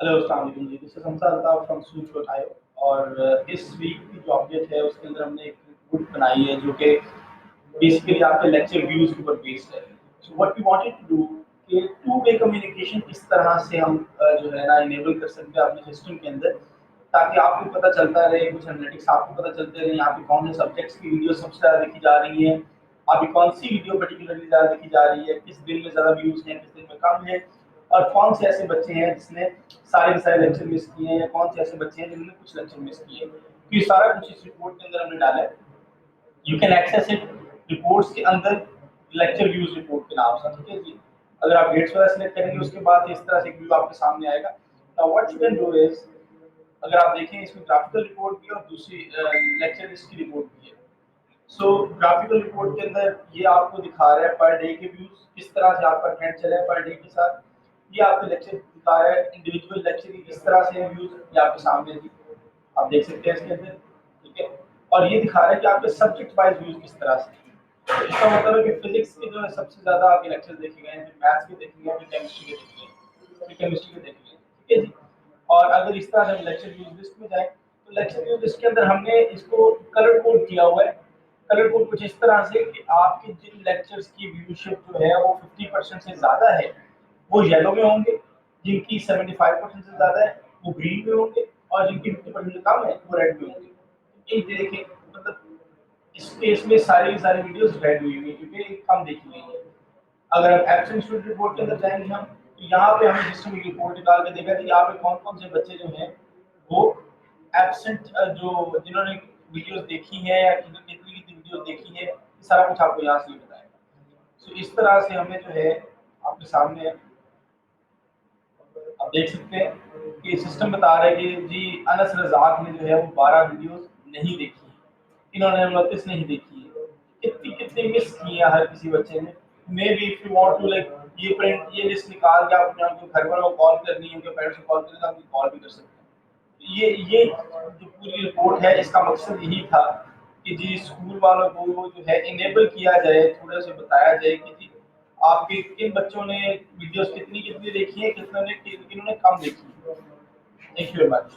Hello अस्सलाम वालेकुम जी, this is Hamza Altaf from suit उठायो। और इस वीक की जो अपडेट है उसके अंदर हमने एक रिपोर्ट बनाई है जो कि बेसिकली आपके लेक्चर व्यूज़ के ऊपर बेस्ड है। So what we wanted to do कि टू वे कम्युनिकेशन किस तरह से हम जो है ना इनेबल कर सकते हैं अपने सिस्टम के अंदर, ताकि आपको पता चलता रहे, कुछ एनालिटिक्स आपको पता चलते रहे यहाँ पे कौन से सब्जेक्ट्स की वीडियो सबसे ज़्यादा देखी जा रही है, अभी कौन सी वीडियो पर्टिकुलरली ज़्यादा देखी जा रही है, किस दिन में ज़्यादा व्यूज़ हैं, किस दिन में कम है, और कौन से ऐसे बच्चे हैं जिसने सारे के सारे लेक्चर मिस किए हैं, या कौन से ऐसे बच्चे हैं जिन्होंने कुछ लेक्चर मिस किए हैं। तो ये सारा कुछ इस रिपोर्ट के अंदर हमने डाला है। You can access it reports के अंदर, लेक्चर व्यूज रिपोर्ट के नाम से, ठीक है जी। अगर आप डेट्स वाला सेलेक्ट करेंगे उसके बाद इस तरह से एक व्यू आपके सामने आएगा। Now what you can do is, अगर आप देखें इसमें ग्राफिकल रिपोर्ट भी है और दूसरी लेक्चर लिस्ट की रिपोर्ट भी है। सो ग्राफिकल रिपोर्ट के अंदर ये आपको दिखा रहा है पर डे के व्यूज, किस तरह से आपका ट्रेंड चला है पर डे के साथ। ये आपके लेक्चर दिखा रहा है इंडिविजुअल लेक्चर की किस तरह से व्यूज, ये आपके सामने जी आप देख सकते हैं इसके अंदर, ठीक है। और ये दिखा रहा है कि आपके सब्जेक्ट वाइज व्यूज किस तरह से। तो इसका मतलब है कि फिजिक्स के जो है सबसे ज्यादा आपके लेक्चर देखे गए हैं, फिर मैथ्स के देखे गए हैं, फिर केमिस्ट्री के देखे गए, फिर केमिस्ट्री के देखे गए, ठीक है जी। और अगर इस तरह से लेक्चर व्यूज लिस्ट में जाए तो लेक्चर व्यूज लिस्ट के अंदर हमने इसको कलर कोड किया हुआ है। कलर कोड कुछ इस तरह से कि आपके जिन लेक्चर्स की व्यूशिप जो है वो 50% से ज्यादा है वो येलो में होंगे, जिनकी 75% से ज्यादा है वो ग्रीन में होंगे, और जिनकी 50% से कम है वो रेड में होंगे। ये देखें, मतलब इस केस में सारी की सारी वीडियोस रेड हुई हुई है क्योंकि कम देखी गई है। अगर हम एब्सेंट स्टूडेंट रिपोर्ट के अंदर जाएंगे हम, तो यहाँ पे हमें सिस्टम की रिपोर्ट निकाल के देगा कि यहाँ पे कौन कौन से बच्चे जो हैं वो एब्सेंट, जो जिन्होंने वीडियोस देखी है या कितनी कितनी वीडियोस देखी है, ये सारा कुछ आपको यहाँ से बताएगा। सो इस तरह से हमें जो है आपके सामने आप देख सकते हैं कि सिस्टम बता रहा है कि जी अनस रज़ाक ने जो है वो 12 वीडियोस नहीं देखी है, इन्होंने 29 नहीं देखी है, कितनी कितनी मिस की है हर किसी बच्चे ने। Maybe if you want to like ये प्रिंट ये लिस्ट निकाल के आप अपने उनके घर वालों को कॉल करनी है, उनके पेरेंट्स को कॉल करनी है, तो आप कॉल भी कर सकते हैं। ये जो पूरी रिपोर्ट है इसका मकसद यही था कि जी स्कूल वालों को जो है इनेबल किया जाए, थोड़ा सा बताया जाए कि जी आपके किन बच्चों ने वीडियोस कितनी कितनी देखी है, कितनों ने किन्होंने कम देखी है। Thank you very much.